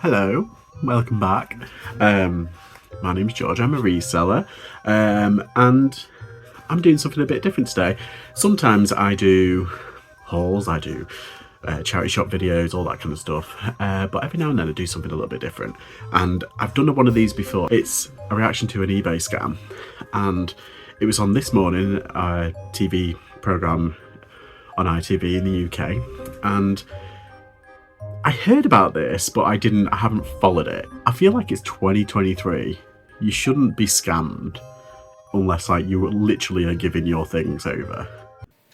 Hello, welcome back. My name's George, I'm a reseller, and I'm doing something a bit different today. Sometimes I do hauls, I do charity shop videos, all that kind of stuff, but every now and then I do something a little bit different. And I've done one of these before. It's a reaction to an eBay scam, and it was on This Morning, a TV programme on ITV in the UK, and I heard about this, but I haven't followed it. I feel like it's 2023. You shouldn't be scammed unless you literally are giving your things over.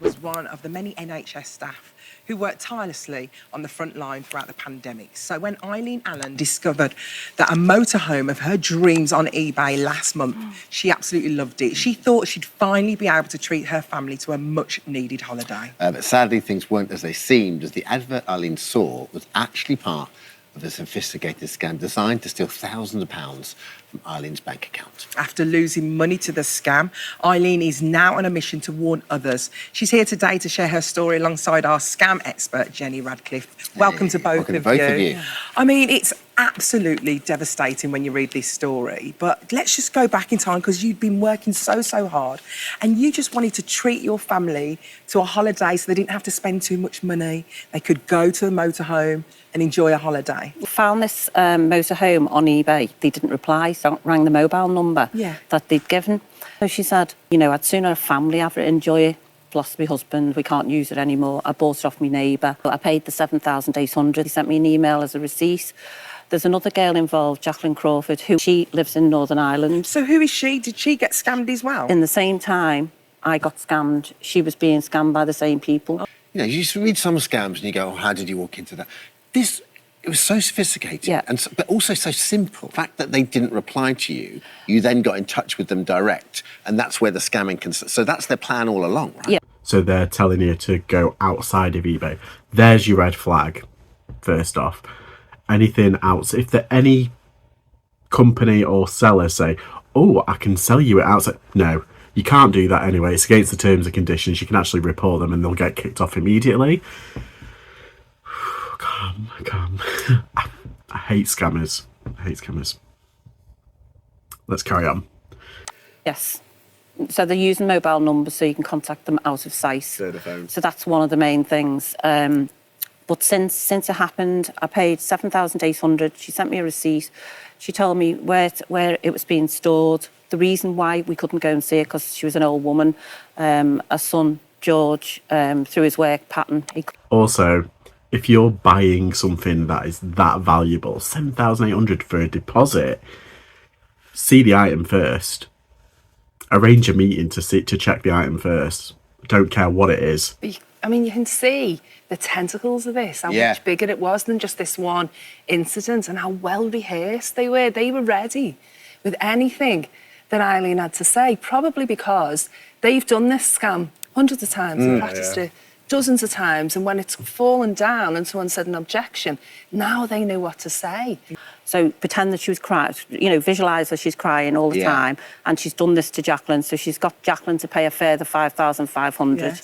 Was one of the many NHS staff who worked tirelessly on the front line throughout the pandemic. So when Eileen Allen discovered that a motorhome of her dreams on eBay last month, she absolutely loved it. She thought she'd finally be able to treat her family to a much-needed holiday. But sadly, things weren't as they seemed, as the advert Eileen saw was actually part of a sophisticated scam designed to steal thousands of pounds from Eileen's bank account. After losing money to the scam, Eileen is now on a mission to warn others. She's here today to share her story alongside our scam expert, Jenny Radcliffe. Welcome to both of you. I mean, it's absolutely devastating when you read this story, but let's just go back in time because you'd been working so hard and you just wanted to treat your family to a holiday so they didn't have to spend too much money. They could go to a motorhome and enjoy a holiday. We found this motorhome on eBay. They didn't reply, so I rang the mobile number that they'd given. So she said, you know, I'd sooner a family have it, enjoy it. Lost my husband, we can't use it anymore. I bought it off my neighbour. I paid the 7,800. He sent me an email as a receipt. There's another girl involved, Jacqueline Crawford, she lives in Northern Ireland. So who is she? Did she get scammed as well? In the same time I got scammed, she was being scammed by the same people. You know, you read some scams and you go, oh, how did you walk into that? It was so sophisticated, but also so simple. The fact that they didn't reply to you, you then got in touch with them direct, and that's where the scamming can... So that's their plan all along, right? Yeah. So they're telling you to go outside of eBay. There's your red flag, first off. Anything else, if any company or seller say, oh, I can sell you it outside. No, you can't do that anyway. It's against the terms and conditions. You can actually report them and they'll get kicked off immediately. Calm. I hate scammers. Let's carry on. Yes. So they're using mobile numbers so you can contact them out of sight. So that's one of the main things. But since it happened, I paid 7,800. She sent me a receipt. She told me where it was being stored. The reason why we couldn't go and see it because she was an old woman. Her son George, through his work pattern. Also, if you're buying something that is that valuable, 7,800 for a deposit, see the item first. Arrange a meeting to check the item first. Don't care what it is. I mean, you can see the tentacles of this, how much bigger it was than just this one incident and how well rehearsed they were. They were ready with anything that Eileen had to say, probably because they've done this scam hundreds of times and practiced it dozens of times, and when it's fallen down and someone said an objection, now they know what to say. So pretend that she was crying, you know, visualise that she's crying all the time, and she's done this to Jacqueline, so she's got Jacqueline to pay a further 5,500,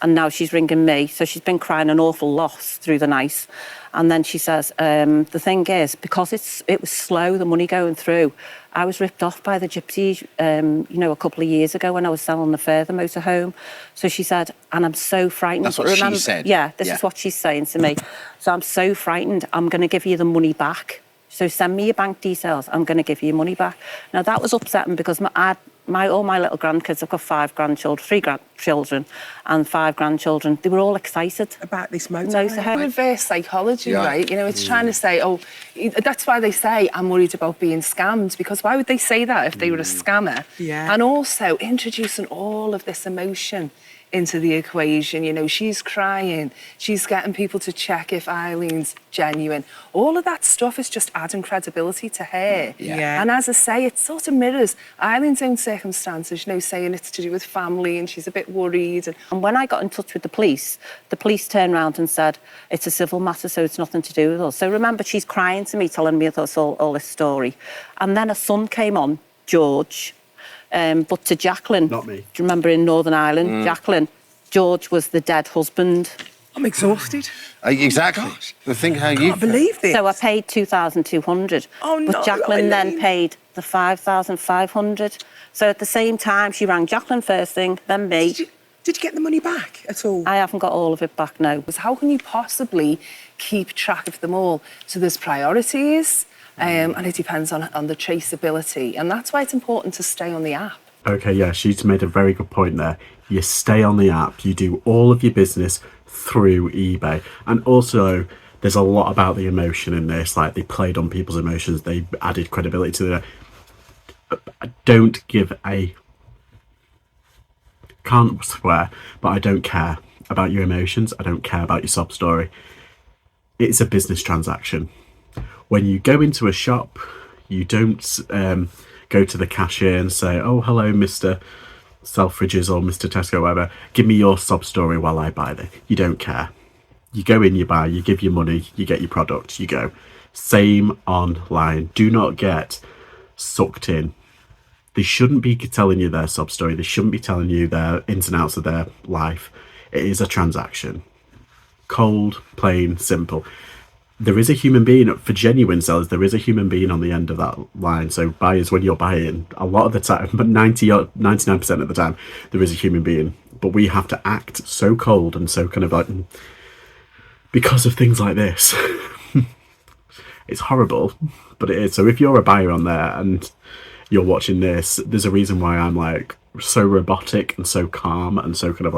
and now she's ringing me, so she's been crying an awful lot through the night. And then she says, the thing is, because it was slow, the money going through, I was ripped off by the gypsies, you know, a couple of years ago when I was selling the further motorhome. So she said, and I'm so frightened. That's what she said? Yeah, this is what she's saying to me. So I'm so frightened, I'm going to give you the money back. So send me your bank details, I'm going to give you your money back. Now, that was upsetting because all my little grandkids, I've got 5 grandchildren, 3 grandchildren and 5 grandchildren. They were all excited about this motorhome. Reverse psychology, right? You know, it's trying to say, oh, that's why they say I'm worried about being scammed, because why would they say that if they were a scammer? And also introducing all of this emotion into the equation. You know, she's crying, she's getting people to check if Eileen's genuine. All of that stuff is just adding credibility to her. And as I say, it sort of mirrors Eileen's own circumstances, you know, saying it's to do with family and she's a bit worried. And when I got in touch with the police turned around and said, it's a civil matter, so it's nothing to do with us. So remember, she's crying to me, telling me all this story. And then her son came on, George, but to Jacqueline. Not me. Do you remember in Northern Ireland, Jacqueline, George was the dead husband I'm exhausted. Exactly. The thing how you... I can't believe this. So I paid 2,200. Oh, no, But Jacqueline then Eileen. paid the 5,500. So at the same time, she rang Jacqueline first thing, then me. Did you get the money back at all? I haven't got all of it back now. How can you possibly keep track of them all? So there's priorities, and it depends on the traceability. And that's why it's important to stay on the app. Okay, yeah, she's made a very good point there. You stay on the app, you do all of your business through eBay. And also, there's a lot about the emotion in this. Like, they played on people's emotions, they added credibility to the... Don't give a... Can't swear, but I don't care about your emotions. I don't care about your sob story. It's a business transaction. When you go into a shop, you don't go to the cashier and say, oh, hello, Mr. Selfridges or Mr. Tesco, whatever. Give me your sob story while I buy this. You don't care. You go in, you buy, you give your money, you get your product, you go. Same online. Do not get sucked in. They shouldn't be telling you their sob story. They shouldn't be telling you their ins and outs of their life. It is a transaction. Cold, plain, simple. There is a human being, for genuine sellers, there is a human being on the end of that line. So buyers, when you're buying, a lot of the time, but 90 or 99% of the time, there is a human being. But we have to act so cold and so kind of like, because of things like this. It's horrible, but it is. So if you're a buyer on there and you're watching this, there's a reason why I'm like so robotic and so calm and so kind of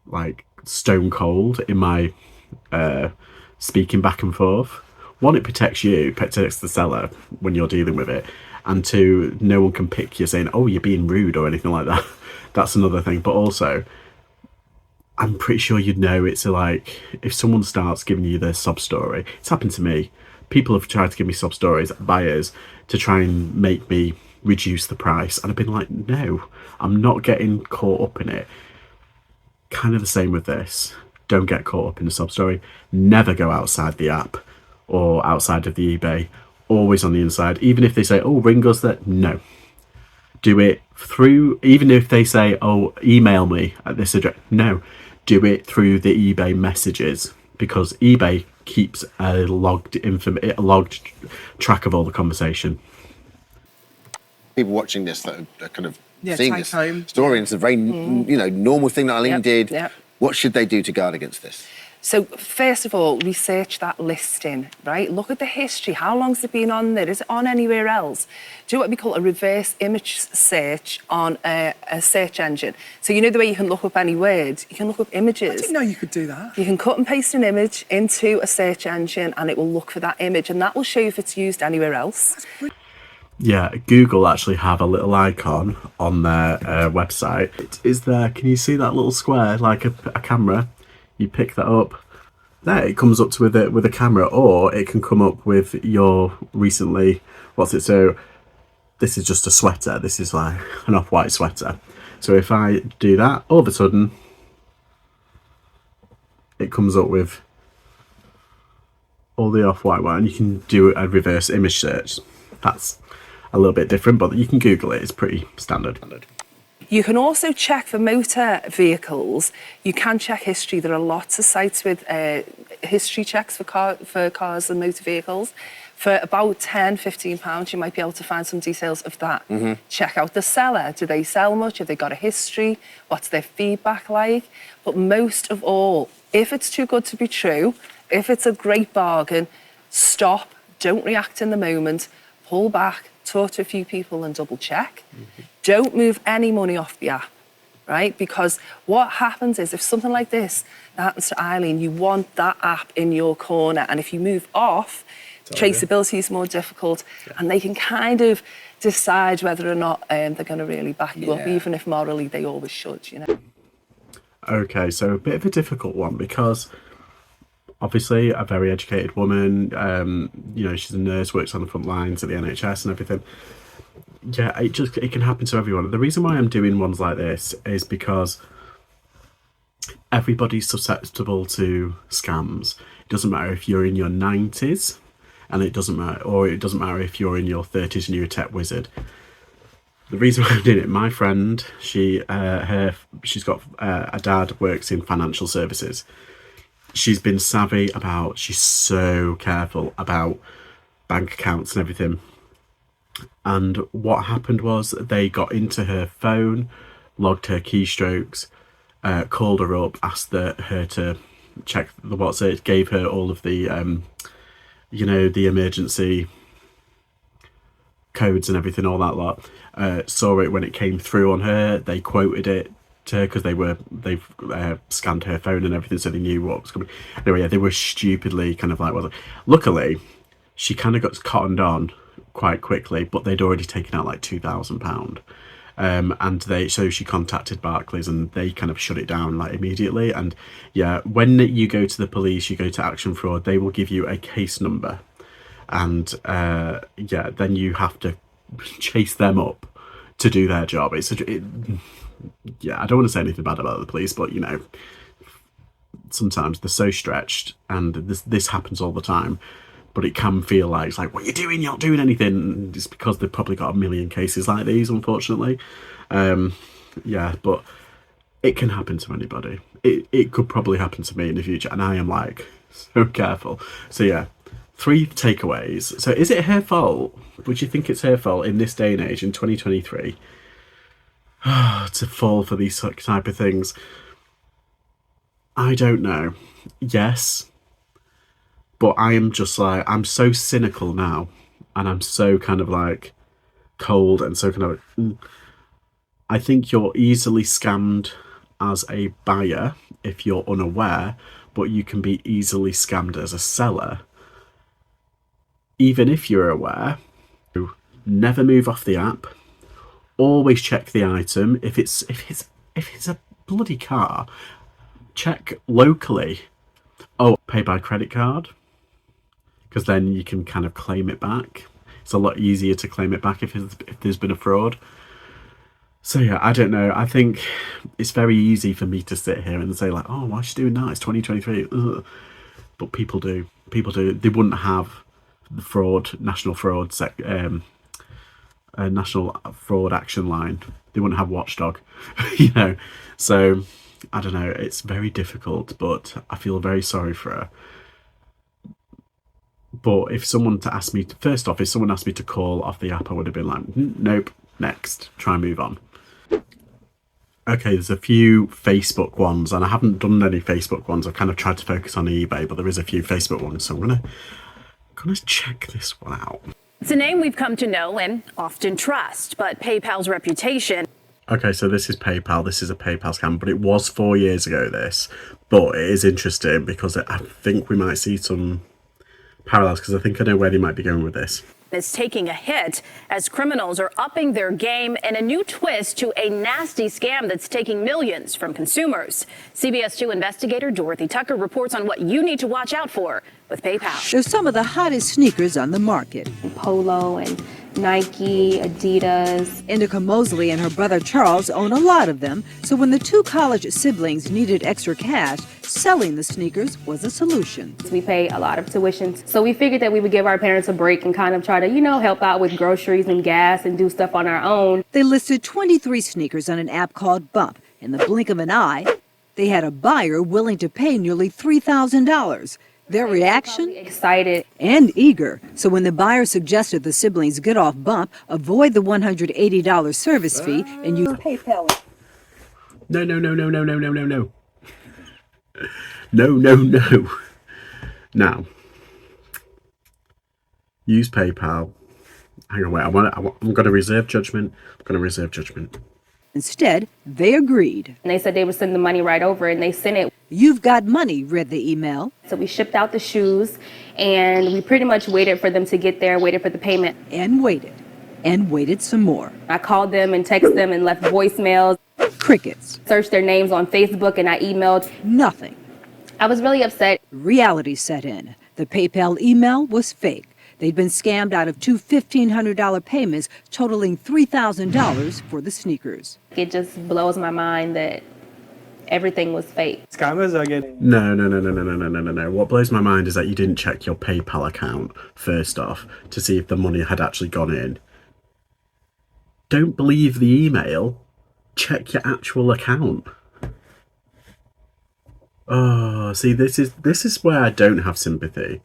like stone cold in my speaking back and forth. One, it protects you, it protects the seller when you're dealing with it, and two, no one can pick you saying, oh, you're being rude or anything like that. That's another thing. But also, I'm pretty sure you'd know, it's like, if someone starts giving you their sob story, it's happened to me. People have tried to give me sob stories, buyers, to try and make me reduce the price. And I've been like, no, I'm not getting caught up in it. Kind of the same with this. Don't get caught up in the sob story. Never go outside the app or outside of the eBay. Always on the inside. Even if they say, oh, ring us that. No. Do it through, even if they say, oh, email me at this address. No. Do it through the eBay messages, because eBay keeps a logged track of all the conversation. People watching this that are kind of seeing this home story, and it's a very normal thing that Eileen did. Yep. What should they do to guard against this? So first of all, research that listing, right? Look at the history. How long's it been on there? Is it on anywhere else? Do what we call a reverse image search on a search engine. So you know the way you can look up any word? You can look up images. I didn't know you could do that. You can cut and paste an image into a search engine and it will look for that image, and that will show you if it's used anywhere else. Yeah, Google actually have a little icon on their website. It is there. Can you see that little square, like a camera? You pick that up. There, it comes up with a camera, or it can come up with your recently. What's it? So this is just a sweater. This is like an off-white sweater. So if I do that, all of a sudden, it comes up with all the off-white one. You can do a reverse image search. That's a little bit different, but you can Google it. It's pretty standard. You can also check for motor vehicles. You can check history. There are lots of sites with history checks for cars and motor vehicles. For about £10, £15, you might be able to find some details of that. Mm-hmm. Check out the seller. Do they sell much? Have they got a history? What's their feedback like? But most of all, if it's too good to be true, if it's a great bargain, stop. Don't react in the moment. Pull back. Talk to a few people and double check. Mm-hmm. Don't move any money off the app, right? Because what happens is, if something like this happens to Eileen, you want that app in your corner. And if you move off, traceability is more difficult, and they can kind of decide whether or not they're going to really back you up, even if morally they always should, you know. Okay, so a bit of a difficult one, because obviously a very educated woman, she's a nurse, works on the front lines at the NHS and everything. Yeah, it can happen to everyone. The reason why I'm doing ones like this is because everybody's susceptible to scams. It doesn't matter if you're in your 90s, and it doesn't matter if you're in your 30s and you're a tech wizard. The reason why I'm doing it, my friend, she's got a dad works in financial services. She's been savvy about, she's so careful about bank accounts and everything. And what happened was they got into her phone, logged her keystrokes, called her up, asked her to check the WhatsApp, gave her all of the, the emergency codes and everything, all that lot. Saw it when it came through on her. They quoted it to her because they've scanned her phone and everything, so they knew what was coming. Anyway, yeah, they were stupidly kind of like, well, luckily she kind of got cottoned on quite quickly, but they'd already taken out like £2,000. And so she contacted Barclays and they kind of shut it down like immediately. And yeah, when you go to the police, you go to Action Fraud, they will give you a case number. And then you have to chase them up to do their job. I don't want to say anything bad about the police, but sometimes they're so stretched, and this happens all the time. But it can feel like it's like, what are you doing? You're not doing anything. It's because they've probably got a million cases like these, unfortunately. But it can happen to anybody. It could probably happen to me in the future, and I am like so careful. So yeah. 3 takeaways. So is it her fault? Would you think it's her fault in this day and age, in 2023, to fall for these type of things? I don't know. Yes. But I am just like, I'm so cynical now. And I'm so kind of like cold and so kind of like, I think you're easily scammed as a buyer if you're unaware, but you can be easily scammed as a seller even if you're aware. Never move off the app. Always check the item. If it's a bloody car, check locally. Oh, pay by credit card, because then you can kind of claim it back. It's a lot easier to claim it back if there's been a fraud. So yeah, I don't know. I think it's very easy for me to sit here and say like, oh, why is she doing that? It's 2023. Ugh. But people do. They wouldn't have the national fraud action line. They wouldn't have Watchdog, So I don't know. It's very difficult, but I feel very sorry for her. But if someone asked me to call off the app, I would have been like, nope, next, try and move on. Okay, there's a few Facebook ones, and I haven't done any Facebook ones. I've kind of tried to focus on eBay, but there is a few Facebook ones, so I'm gonna check this one out. It's a name we've come to know and often trust, but PayPal's reputation. Okay, so this is PayPal. This is a PayPal scam, but it was 4 years ago, this. But it is interesting because I think we might see some parallels, because I think I know where they might be going with this. Is taking a hit as criminals are upping their game in a new twist to a nasty scam that's taking millions from consumers. CBS 2 investigator Dorothy Tucker reports on what you need to watch out for with PayPal. They're some of the hottest sneakers on the market. Polo and Nike, Adidas. Indica Mosley and her brother Charles own a lot of them, so when the 2 college siblings needed extra cash, selling the sneakers was a solution. We pay a lot of tuitions, so we figured that we would give our parents a break and kind of try to, help out with groceries and gas and do stuff on our own. They listed 23 sneakers on an app called Bump. In the blink of an eye, they had a buyer willing to pay nearly $3,000. Their reaction? Excited and eager. So when the buyer suggested the siblings get off Bump, avoid the $180 service fee, and use PayPal. No. Now, use PayPal. Hang on, wait. I'm going to reserve judgment. Instead, they agreed. And they said they would send the money right over, and they sent it. You've got money, read the email. So we shipped out the shoes, and we pretty much waited for them to get there, waited for the payment. And waited some more. I called them and texted them and left voicemails. Crickets. Searched their names on Facebook, and I emailed. Nothing. I was really upset. Reality set in. The PayPal email was fake. They'd been scammed out of 2 $1,500 payments, totaling $3,000 for the sneakers. It just blows my mind that everything was fake. Scammers are getting... No. What blows my mind is that you didn't check your PayPal account first off to see if the money had actually gone in. don't believe the email. Check your actual account. Oh, see, this is where I don't have sympathy.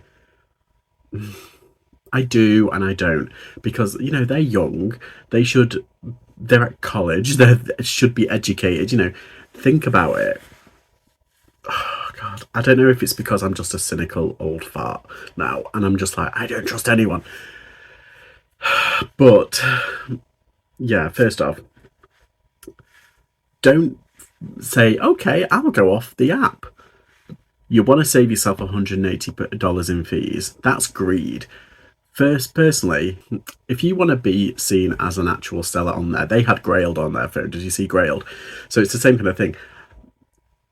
I do and I don't, because you know they're young. They're at college. They should be educated. You know, think about it. Oh God, I don't know if it's because I'm just a cynical old fart now, and I'm just like I don't trust anyone. But yeah, first off, don't say okay. I'll go off the app. You want to save yourself $180 in fees. That's greed. Personally, if you want to be seen as an actual seller on there, they had Grailed on their phone. Did you see Grailed? So it's the same kind of thing.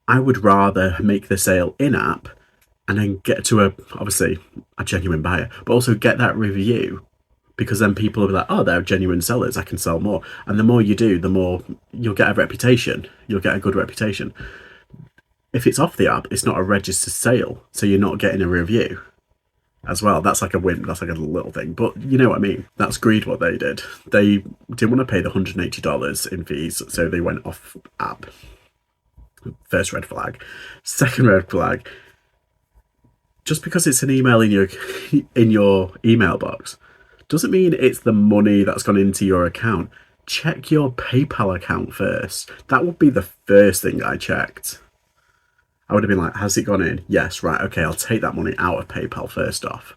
I would rather make the sale in-app and then get to obviously a genuine buyer, but also get that review, because then people will be like, oh, they're genuine sellers, I can sell more. And the more you do, the more you'll get a reputation. You'll get a good reputation. If it's off the app, it's not a registered sale, so you're not getting a review as well. That's like a win. That's like a little thing, but you know what I mean. That's greed. What they did, they didn't want to pay the $180 in fees, so they went off app. First red flag. Second red flag. Just because it's an email in your email box doesn't mean it's the money that's gone into your account. Check your PayPal account first. That would be the first thing I checked. I would have been like, has it gone in? Yes, right, okay, I'll take that money out of PayPal first off.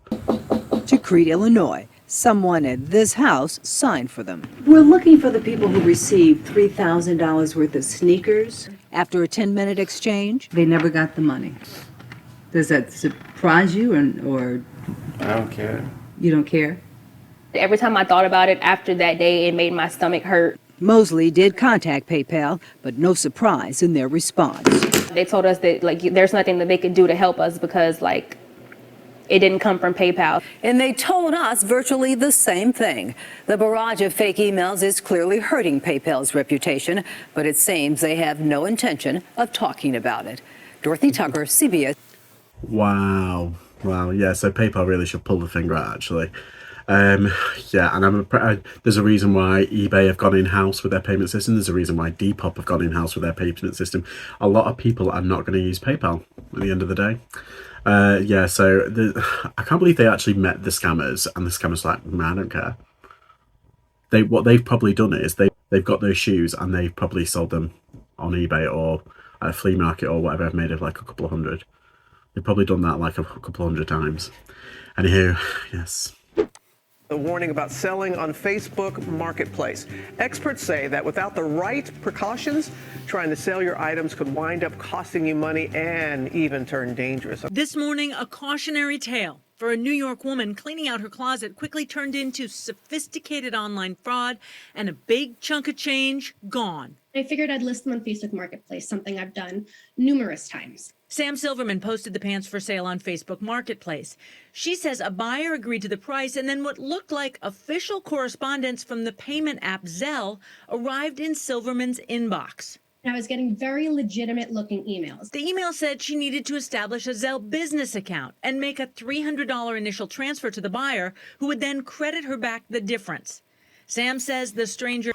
To Crete, Illinois, someone at this house signed for them. We're looking for the people who received $3,000 worth of sneakers after a 10-minute exchange. They never got the money. Does that surprise you, or I don't care. You don't care? Every time I thought about it after that day, it made my stomach hurt. Mosley did contact PayPal, but no surprise in their response. They told us that, like, there's nothing that they could do to help us because, like, it didn't come from PayPal. And they told us virtually the same thing. The barrage of fake emails is clearly hurting PayPal's reputation, but it seems they have no intention of talking about it. Dorothy Tucker, CBS. Wow. Yeah, so PayPal really should pull the finger out, actually. Yeah, and there's a reason why eBay have gone in-house with their payment system. There's a reason why Depop have gone in-house with their payment system. A lot of people are not going to use PayPal at the end of the day. Yeah, so I can't believe they actually met the scammers, and the scammers were like, man, I don't care. What they've probably done is they've got those shoes and they've probably sold them on eBay or at a flea market or whatever. I've made of like a couple of hundred. They've probably done that like a couple of hundred times. Anywho, yes. A warning about selling on Facebook Marketplace. Experts say that without the right precautions, trying to sell your items could wind up costing you money and even turn dangerous. This morning, a cautionary tale for a New York woman cleaning out her closet quickly turned into sophisticated online fraud and a big chunk of change gone. I figured I'd list them on Facebook Marketplace, something I've done numerous times. Sam Silverman posted the pants for sale on Facebook Marketplace. She says a buyer agreed to the price, and then what looked like official correspondence from the payment app Zelle arrived in Silverman's inbox. I was getting very legitimate looking emails. The email said she needed to establish a Zelle business account and make a $300 initial transfer to the buyer, who would then credit her back the difference. Sam says the stranger...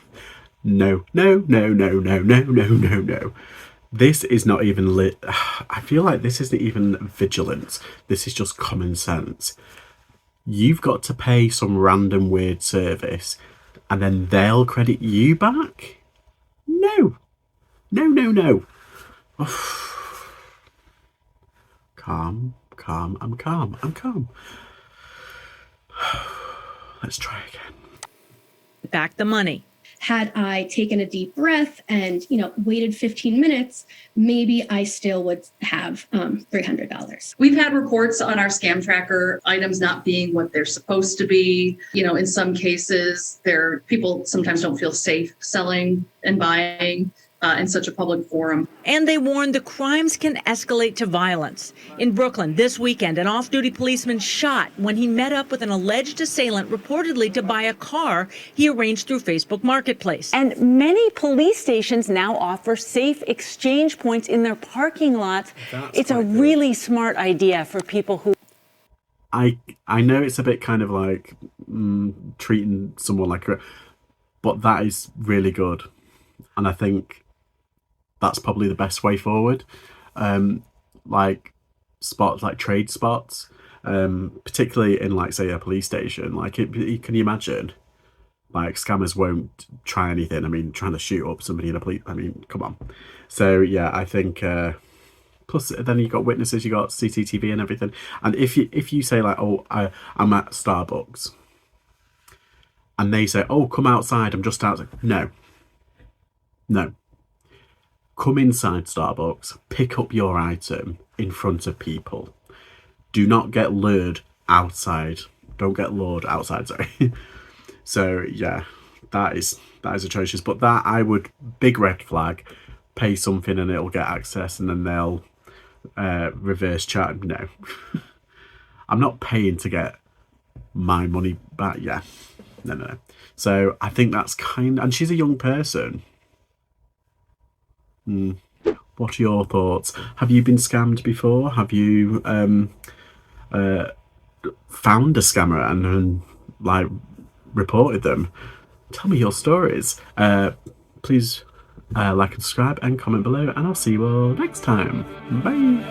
No. This is not even lit. I feel like this isn't even vigilance. This is just common sense. You've got to pay some random weird service and then they'll credit you back? No. Oh. Calm. I'm calm. Let's try again. Back the money. Had I taken a deep breath and, waited 15 minutes, maybe I still would have $300. We've had reports on our scam tracker, items not being what they're supposed to be. In some cases, people sometimes don't feel safe selling and buying in such a public forum. And they warned the crimes can escalate to violence. In Brooklyn this weekend, an off-duty policeman shot when he met up with an alleged assailant reportedly to buy a car he arranged through Facebook Marketplace. And many police stations now offer safe exchange points in their parking lots. It's a really smart idea for people who... I know it's a bit kind of like treating someone like a... But that is really good. And I think that's probably the best way forward. Like spots, like trade spots, particularly in like say a police station. Like, can you imagine? Like, scammers won't try anything. I mean, trying to shoot up somebody in a police. I mean, come on. So yeah, I think. Plus, then you got witnesses, you got CCTV and everything. And if you say like, oh, I'm at Starbucks, and they say, oh, come outside, I'm just outside. No. Come inside Starbucks, pick up your item in front of people. Do not get lured outside. Don't get lured outside, sorry. So yeah, that is atrocious. But that, I would, big red flag, pay something and it'll get access and then they'll reverse chat. No. I'm not paying to get my money back. Yeah. No. So I think that's and she's a young person. What are your thoughts? Have you been scammed before? Have you found a scammer and like reported them? Tell me your stories. Please like and subscribe and comment below, and I'll see you all next time. Bye.